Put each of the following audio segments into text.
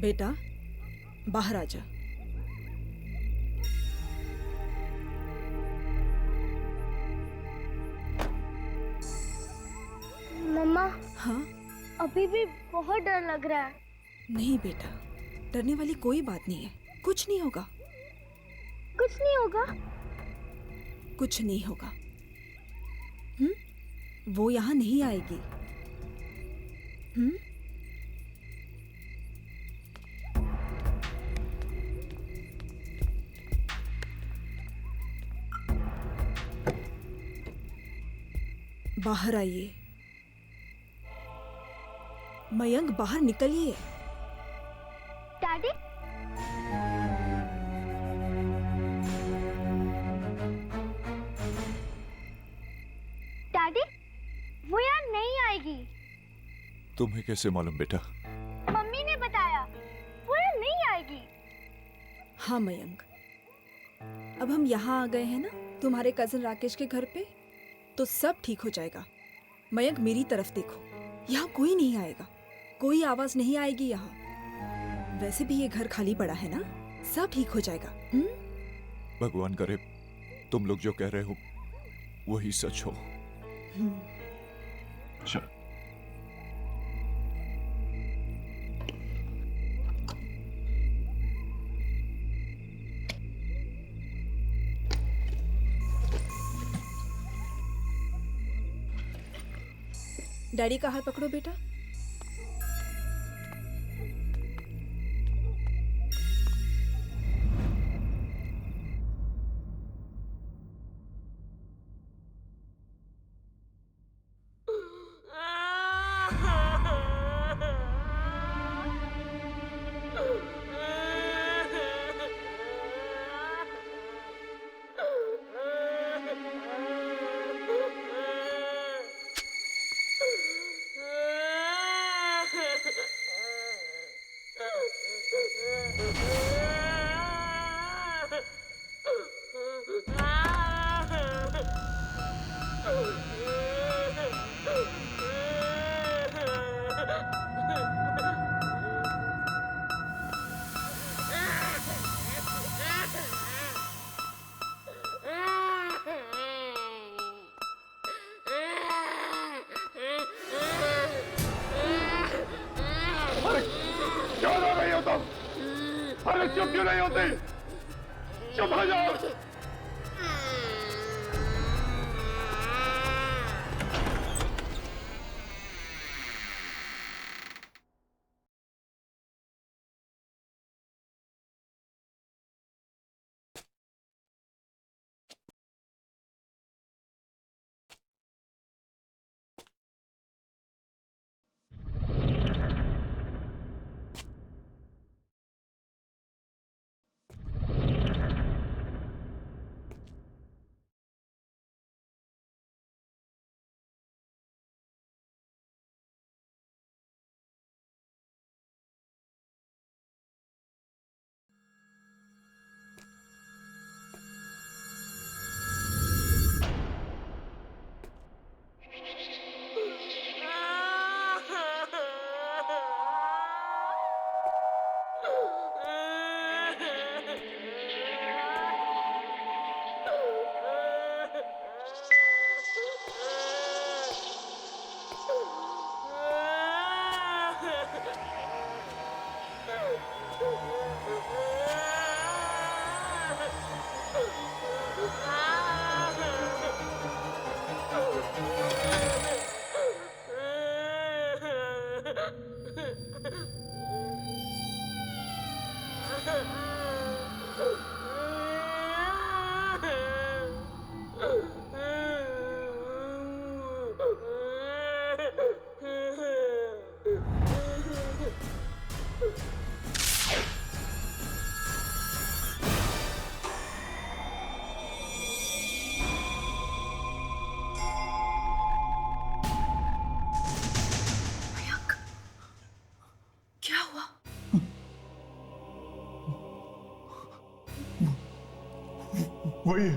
बेटा बाहर आ जा। मम्मा, हाँ? अभी भी बहुत डर लग रहा है। नहीं बेटा, डरने वाली कोई बात नहीं है, कुछ नहीं होगा। कुछ नहीं होगा? कुछ नहीं होगा। वो यहाँ नहीं आएगी। बाहर आइए। मयंक बाहर निकलिए। डैडी, डैडी, वो यहाँ नहीं आएगी। तुम्हें कैसे मालूम बेटा? मम्मी ने बताया, वो यहाँ नहीं आएगी। हाँ मयंक, अब हम यहाँ आ गए हैं ना तुम्हारे कजन राकेश के घर पे, तो सब ठीक हो जाएगा। मयंक मेरी तरफ देखो, यहाँ कोई नहीं आएगा, कोई आवाज नहीं आएगी यहाँ। वैसे भी ये घर खाली पड़ा है ना, सब ठीक हो जाएगा। भगवान करे तुम लोग जो कह रहे हो वही सच हो। चल। डैडी का हाथ पकड़ो बेटा। क्यों रो रही हो तुम? अरे चुप क्यों नहीं होती? चुप हो जाओ। क्या हुआ? वही है।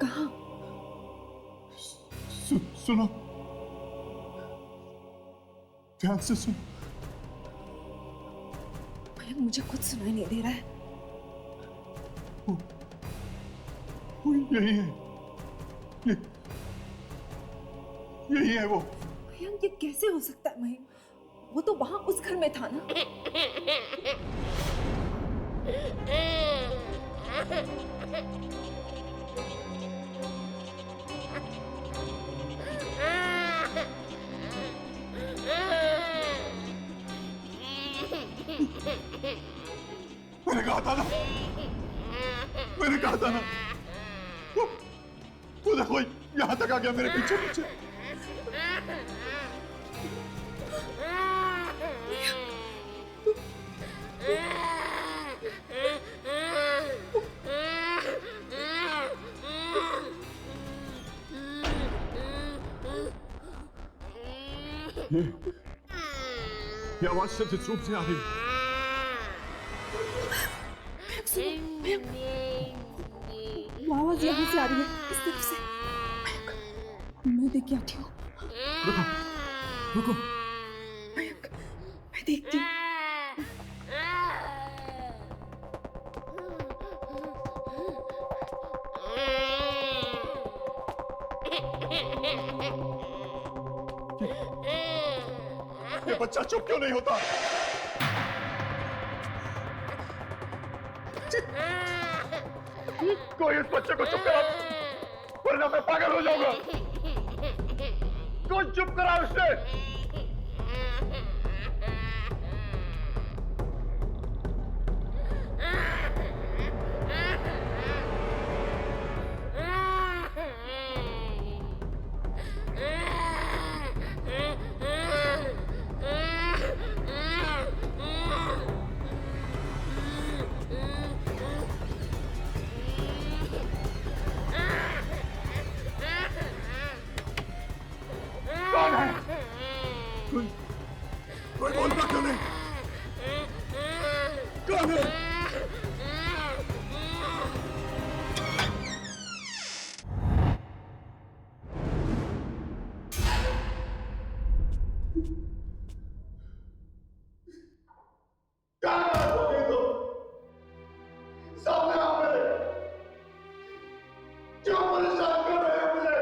कहाँ? सुनो, ध्यान से सुनो। मयंक मुझे कुछ सुनाई नहीं दे रहा है। वो यही है, यही है वो। मयंक ये कैसे हो सकता है मयंक? वो तो वहां उस घर में था ना। मैंने कहा था ना, मैंने कहा था ना। वो देखो यहाँ तक आ गया मेरे पीछे पीछे। ये आवाज सचित रूप से आ रही है। वो आवाज यहाँ से आ रही है, इस तरफ से। मैं देख के आती हूँ। रुको, रुको। मयंक, मैं देखती हूँ। ये बच्चा चुप क्यों नहीं होता? कोई इस बच्चे को चुप करा, वरना मैं पागल हो जाऊंगा। कोई चुप करा उसे। कौन है? कोई बोलता क्यों नहीं? कौन है? कहाँ हो गई तुम? सामने आओ मेरे। क्यों परेशान कर रहे हो मुझे?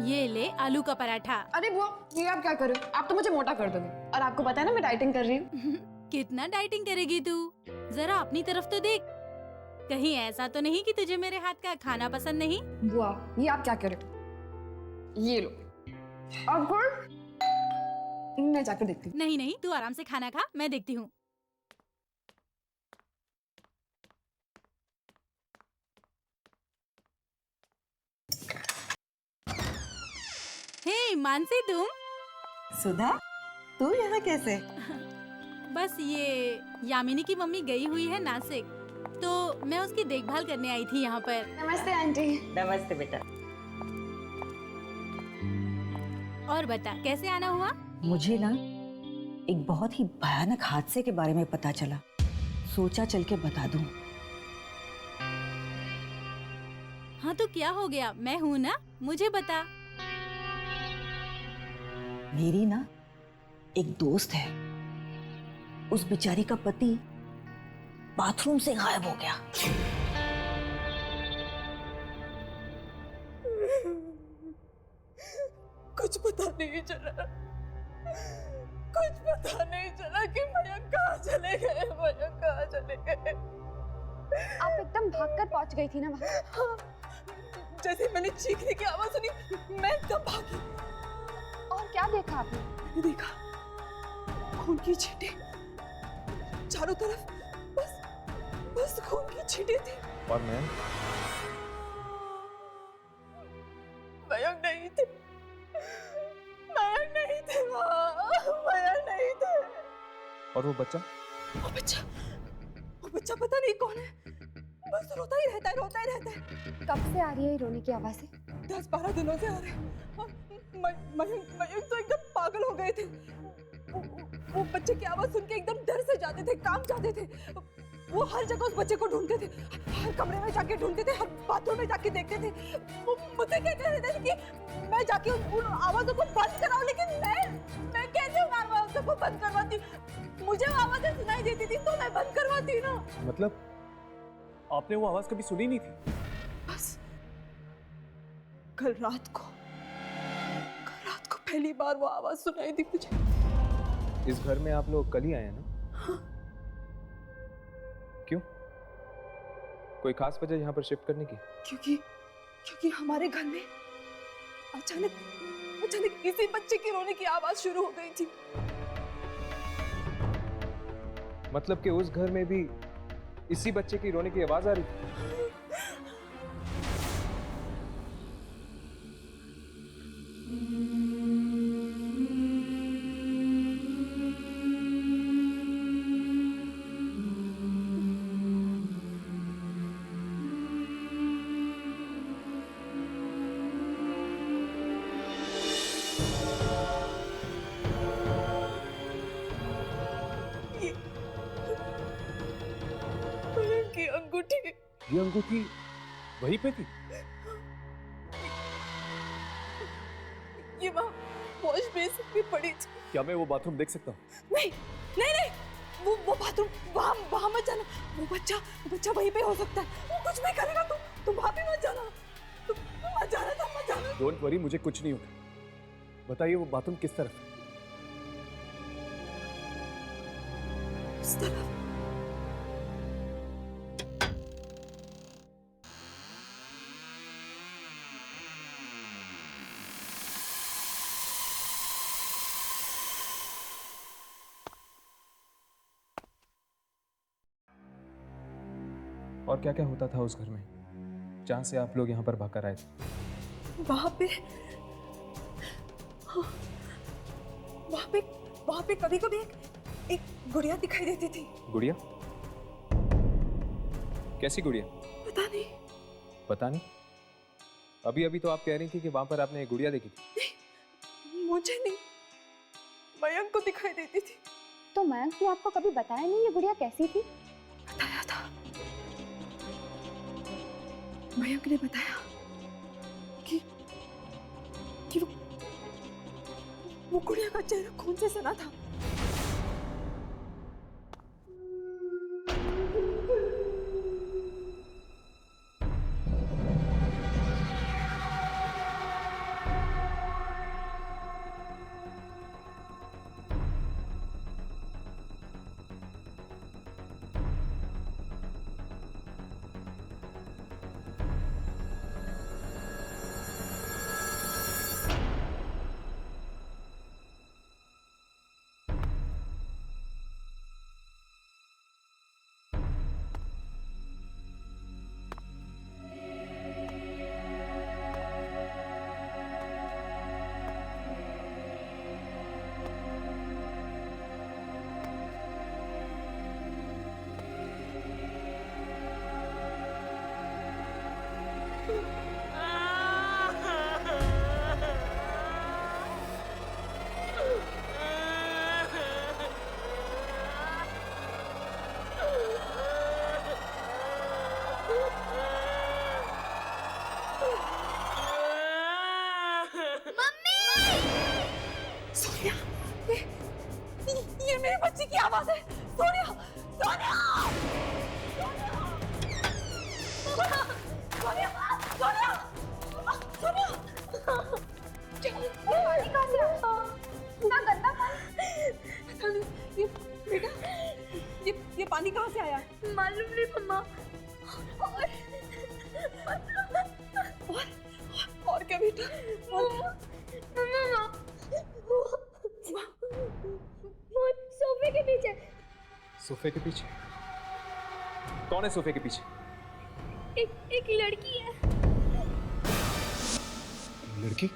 ये ले आलू का पराठा। अरे बुआ, ये आप क्या कर रहे हो? आप तो मुझे मोटा कर दोगे। और आपको पता है ना मैं डाइटिंग कर रही हूँ। कितना डाइटिंग करेगी तू? जरा अपनी तरफ तो देख। कहीं ऐसा तो नहीं कि तुझे मेरे हाथ का खाना पसंद नहीं? बुआ, ये आप क्या कर रहे हो? ये लो। और फिर मैं जाकर देखती हूँ। नहीं नहीं, तू आराम से खाना खा, मैं देखती हूँ। हे मानसी, तुम? सुधा, तू यहाँ कैसे? बस ये यामिनी की मम्मी गई हुई है नासिक, तो मैं उसकी देखभाल करने आई थी यहाँ पर। नमस्ते आंटी। नमस्ते बेटा। और बता, कैसे आना हुआ? मुझे ना एक बहुत ही भयानक हादसे के बारे में पता चला, सोचा चल के बता दूं। हाँ तो क्या हो गया? मैं हूँ ना, मुझे बता। मेरी ना एक दोस्त है, उस बेचारी का पति बाथरूम से गायब हो गया। कुछ पता नहीं चला, कुछ पता नहीं चला कि मयंक कहाँ चले गए, मयंक कहाँ चले गए। आप एकदम भागकर पहुंच गई थी ना वहाँ। हाँ, जैसे मैंने चीखने की आवाज सुनी, मैं एकदम भागी। और क्या देखा आपने? मैंने देखा खून की छींटे चारों तरफ, बस खून की छींटे थी। और मैं मयंक नहीं थे, मयंक नहीं थे वहाँ, मयंक नहीं थे। और वो बच्चा वो बच्चा पता नहीं कौन है, बस रोता ही रहता है, रोता ही रहता है। कब से आ रही है रोने की आवाजें? 10-12 दिनों से आ रहे हैं। मयंक तो एकदम पागल हो गए थे। वो बच्चे की आवाज सुन के एकदम डर से जाते थे, कांप जाते थे। वो हर जगह उस बच्चे को ढूंढते थे, हर कमरे में जाके ढूंढते थे, हर बाथरूम में जाके देखते थे। वो मुझे कहते रहते थे कि मैं जाके उन आवाजों को बंद कराऊं, लेकिन मैं कैसे उन आवाजों को बंद करवाती? मुझे वो आवाजें सुनाई देती थी तो मैं बंद करवाती ना। मतलब आपने वो आवाज कभी सुनी नहीं थी? बस कल रात को पहली बार वो आवाज सुनाई दी मुझे। इस घर में आप लोग कल ही आए हैं ना? हाँ। क्यों? कोई खास वजह यहाँ पर शिफ्ट करने की? क्योंकि हमारे घर में अचानक किसी बच्चे की रोने की आवाज शुरू हो गई थी। मतलब कि उस घर में भी इसी बच्चे की रोने की आवाज आ रही थी? की अंगूठी, ये अंगूठी वहीं पे थी? ये वहाँ वॉश बेसिन में पड़ी थी। क्या मैं वो बाथरूम देख सकता हूँ? नहीं, वो बाथरूम वहाँ मत जाना। वो बच्चा वहीं पे हो सकता है, वो कुछ नहीं करेगा। तुम वहाँ भी मत जाना, तुम मत जाना। डोंट वरी, मुझे कुछ नहीं होगा। बताइए वो बाथरूम किस तरफ है? उस तरफ। और क्या क्या होता था उस घर में जहां से आप लोग यहाँ पर भागकर आए थे? वहाँ पे कभी कभी एक गुड़िया दिखाई देती थी। गुड़िया? कैसी गुड़िया? पता नहीं। अभी तो आप कह रही थी कि वहां पर आपने एक गुड़िया देखी थी। मुझे नहीं, मयंक को दिखाई देती थी। तो मयंक ने आपको कभी बताया नहीं ये गुड़िया कैसी थी? बताया था, मयंक ने बताया कि वो गुड़िया का चेहरा खून से सना था। सोनिया, ये मेरे बच्चे की आवाज है। सोनिया, सोनिया, सोनिया, सोनिया, सोनिया, पानी कहाँ से आया? इतना गंदा पानी। पता नहीं, ये बेटा, ये पानी कहाँ से आया? मालूम नहीं मम्मा। और क्या बेटा? मम्मा, वो सोफे के पीछे। सोफे के पीछे? कौन है सोफे के पीछे? एक लड़की है। लड़की?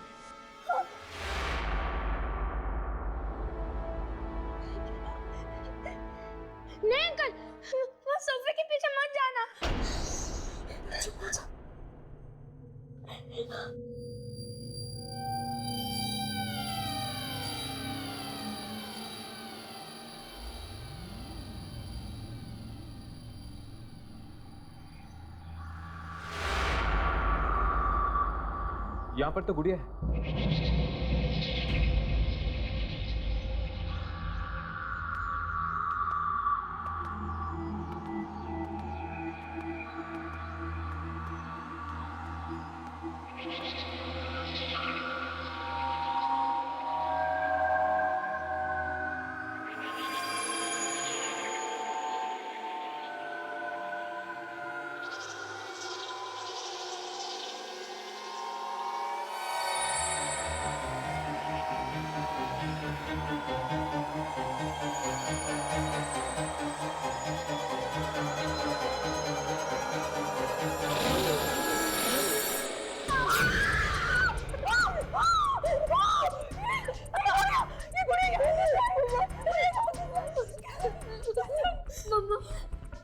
नहीं अंकल, वो सोफे के पीछे मत जाना। यहाँ पर तो गुड़िया है।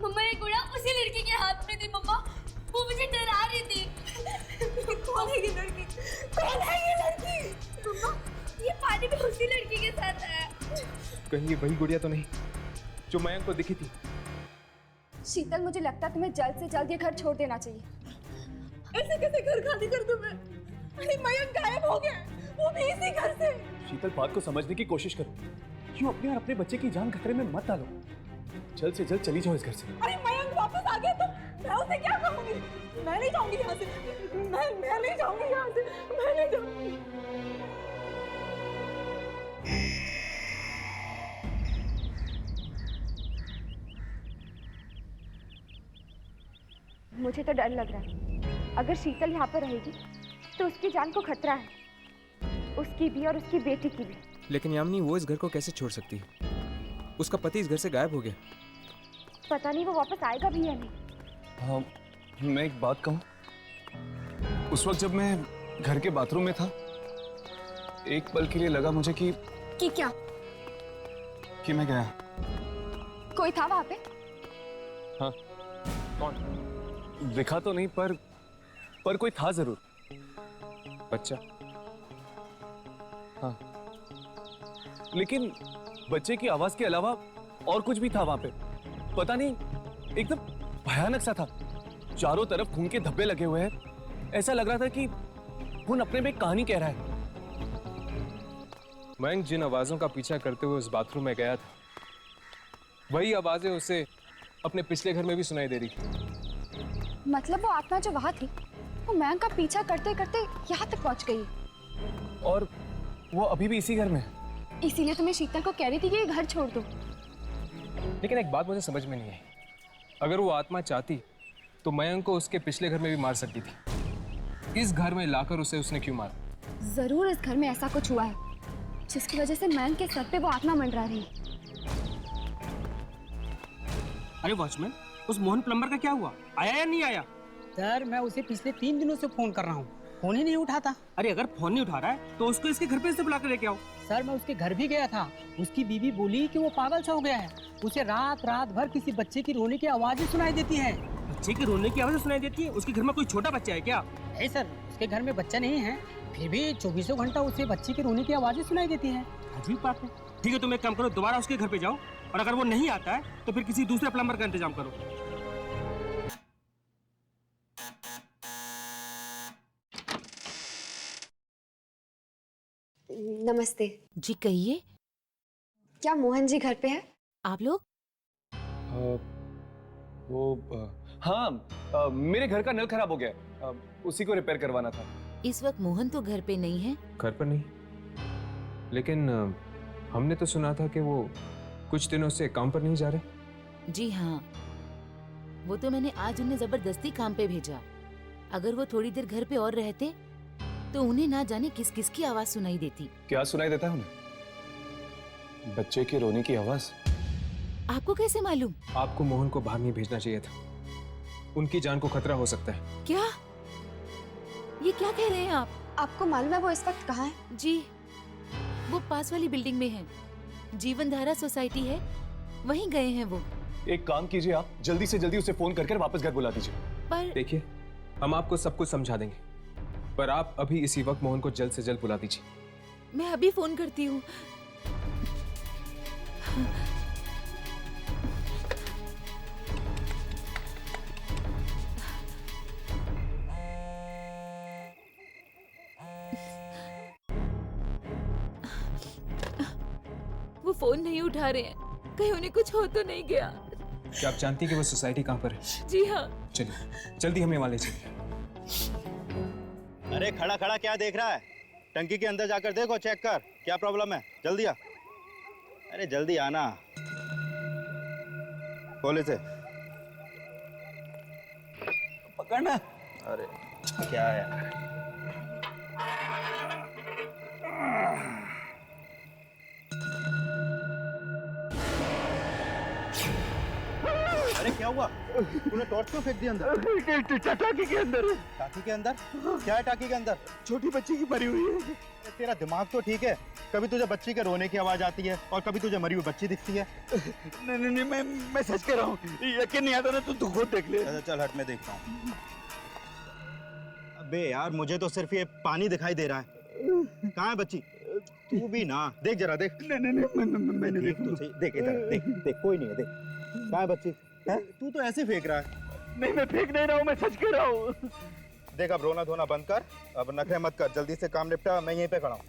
मम्मा ये गुड़िया उसी लड़की के हाथ में थी मम्मा। वो मुझे डरा रही थी। कौन है ये लड़की? कौन है ये लड़की? मम्मा ये पानी में उसी लड़की के साथ आया। कहीं ये वही गुड़िया तो नहीं जो मयंक को दिखी थी? शीतल, मुझे लगता है तुम्हें जल्द से जल्द ये घर छोड़ देना चाहिए। ऐसे कैसे घर खाली कर दूं मैं? अरे मयंक गायब हो गया, वो भी इसी घर से। शीतल, बात को समझने की कोशिश करो। क्यों अपने और अपने बच्चे की जान खतरे में मत डालो। जल्द से जल्द चली जाओ इस घर से। अरे मयंक वापस आ गया तो मैं उसे क्या कहूंगी? मैं नहीं जाऊंगी यहाँ से। मैं नहीं जाऊंगी यहाँ से। मैं नहीं जाऊंगी। मुझे तो डर लग रहा है। अगर शीतल यहाँ पर रहेगी तो उसकी जान को खतरा है, उसकी भी और उसकी बेटी की भी। लेकिन यामिनी, वो इस घर को कैसे छोड़ सकती है? उसका पति इस घर से गायब हो गया। पता नहीं वो वापस आएगा भी या नहीं। हाँ, मैं एक बात कहूँ। उस वक्त जब मैं घर के बाथरूम में था, एक पल के लिए लगा मुझे कि क्या? कि मैं गया। कोई था वहाँ पे? हाँ। कौन? दिखा तो नहीं, पर कोई था जरूर। बच्चा? हाँ, लेकिन बच्चे की आवाज के अलावा और कुछ भी था वहां पे। पता नहीं, एकदम भयानक सा था। चारों तरफ खून के धब्बे लगे हुए हैं। ऐसा लग रहा था कि खून अपने में एक कहानी कह रहा है। मयंक जिन आवाजों का पीछा करते हुए उस बाथरूम में गया था, वही आवाजें उसे अपने पिछले घर में भी सुनाई दे रही थी। मतलब वो आत्मा जो वहाँ थी, वो मयंक का पीछा करते करते यहाँ तक पहुँच गई। और वो अभी भी इसी घर में है। इसीलिए तो मैं शीतल को कह रही थी कि ये घर छोड़ दो। लेकिन एक बात मुझे समझ में नहीं आई। अगर वो आत्मा चाहती तो मयंक को उसके पिछले घर में भी मार सकती थी। इस घर में लाकर उसे उसने क्यों मारा? जरूर इस घर में ऐसा कुछ हुआ है जिसकी वजह से मयंक के सर पे वो आत्मा मंडरा रही है। अरे वॉचमैन, उस मोहन प्लम्बर का क्या हुआ? आया या नहीं आया? सर, मैं उसे पिछले 3 दिनों से फोन कर रहा हूँ, फोन ही नहीं उठाता। अरे अगर फोन नहीं उठा रहा है तो उसको इसके घर पे से बुला कर लेके आओ। सर, मैं उसके घर भी गया था। उसकी बीवी बोली कि वो पागल सा हो गया है। उसे रात रात भर किसी बच्चे की रोने की आवाजें सुनाई देती हैं। बच्चे के रोने की आवाज़ सुनाई देती है? उसके घर में कोई छोटा बच्चा है क्या? नहीं सर, उसके घर में बच्चा नहीं है, फिर भी 24 घंटा उसे बच्चे के रोने की आवाज़ें सुनाई देती हैं। अजीब बात है। ठीक है, तुम एक काम करो, दोबारा उसके घर पे जाओ और अगर वो नहीं आता है तो फिर किसी दूसरे प्लम्बर का इंतजाम करो। नमस्ते जी, कहिए। क्या मोहन जी घर पे है? आप लोग? हाँ, मेरे घर का नल खराब हो गया है, उसी को रिपेयर करवाना था। इस वक्त मोहन तो घर पे नहीं है। घर पर नहीं, लेकिन हमने तो सुना था कि वो कुछ दिनों से काम पर नहीं जा रहे। जी हाँ, वो तो मैंने आज उन्हें जबरदस्ती काम पे भेजा। अगर वो थोड़ी देर घर पे और रहते तो उन्हें ना जाने किस किस की आवाज सुनाई देती। क्या सुनाई देता है उन्हें? बच्चे के रोने की आवाज। आपको कैसे मालूम? आपको मोहन को बाहर नहीं भेजना चाहिए था, उनकी जान को खतरा हो सकता है। क्या? ये क्या कह रहे हैं आप? आपको मालूम है वो इस वक्त कहाँ है? जी, वो पास वाली बिल्डिंग में है, जीवन धारा सोसाइटी है, वहीं गए हैं वो। एक काम कीजिए, आप जल्दी से जल्दी उसे फोन करके वापस घर बुला दीजिए। पर देखिए, हम आपको सब कुछ समझा देंगे, पर आप अभी इसी वक्त मोहन को जल्द से जल्द बुला दीजिए। मैं अभी फोन करती हूँ। वो फोन नहीं उठा रहे हैं, कहीं उन्हें कुछ हो तो नहीं गया। क्या आप जानती हैं कि वो सोसाइटी कहाँ पर है? जी हाँ। चलिए जल्दी हमें वहाँ ले चलिए। अरे खड़ा खड़ा क्या देख रहा है? टंकी के अंदर जाकर देखो, चेक कर क्या प्रॉब्लम है। जल्दी आ। अरे जल्दी आना। खोल इसे। पकड़ना। अरे क्या है? अरे क्या हुआ? तूने टॉर्च क्यों फेंक दी अंदर? टाकी के अंदर। टाकी के अंदर? क्या है टाकी के अंदर? छोटी बच्ची की मरी हुई है। तेरा दिमाग तो ठीक है, कभी तुझे बच्ची के रोने की आवाज आती है और कभी तुझे मरी हुई बच्ची दिखती है। नहीं, मैं सच कह रहा हूँ, यकीन नहीं आता ना तो तू खुद देख ले। चल हट, मैं देखता हूँ। अबे यार, मुझे तो सिर्फ ये पानी दिखाई दे रहा है। कहाँ है बच्ची? तू भी ना देख, जरा देख। नहीं, मैं देख तो सही, देख इधर, देख कोई नहीं है, देख। कहाँ है बच्ची? है? तू तो ऐसे फेंक रहा है। नहीं, मैं फेंक नहीं रहा हूँ, मैं सच कह रहा हूँ। देख, अब रोना धोना बंद कर, अब नखरे मत कर, जल्दी से काम निपटा। मैं यहीं पे खड़ा हूँ।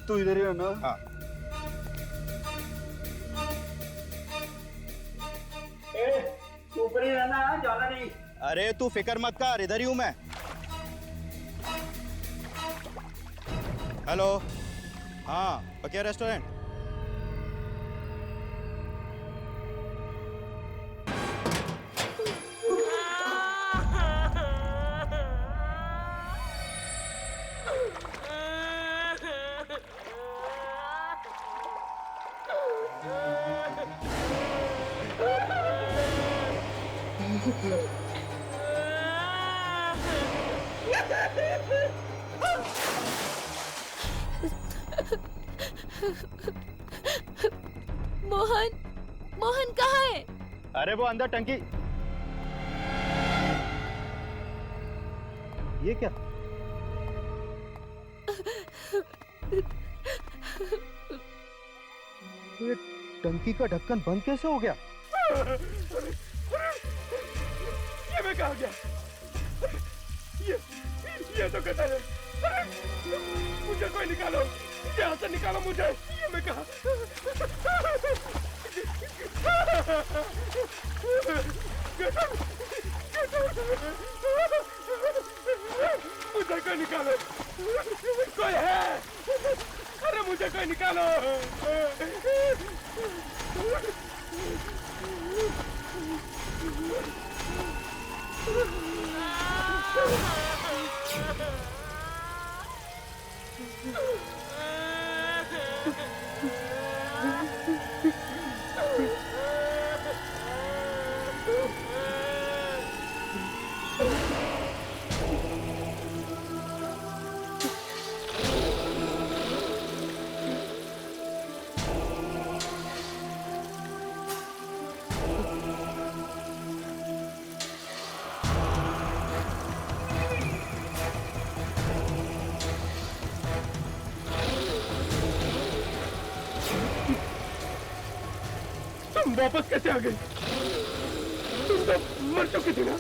तू इधर ही है ना? हाँ। तू ऊपर ही रहना, जाना नहीं। अरे तू फिक्र मत कर, इधर ही हूँ मैं। हेलो, हाँ पकिया रेस्टोरेंट। मोहन कहाँ है? अरे वो अंदर टंकी। ये क्या? ये टंकी का ढक्कन बंद कैसे हो गया? ये मैं कहाँ गया? ये तो कतल है। मुझे कोई निकालो, यहाँ से निकालो मुझे। ये मैं कहाँ? मुझे कोई निकालो, कोई है? अरे मुझे कोई निकालो। वापस कैसे आ गई? तुम तो मर चुकी थी ना?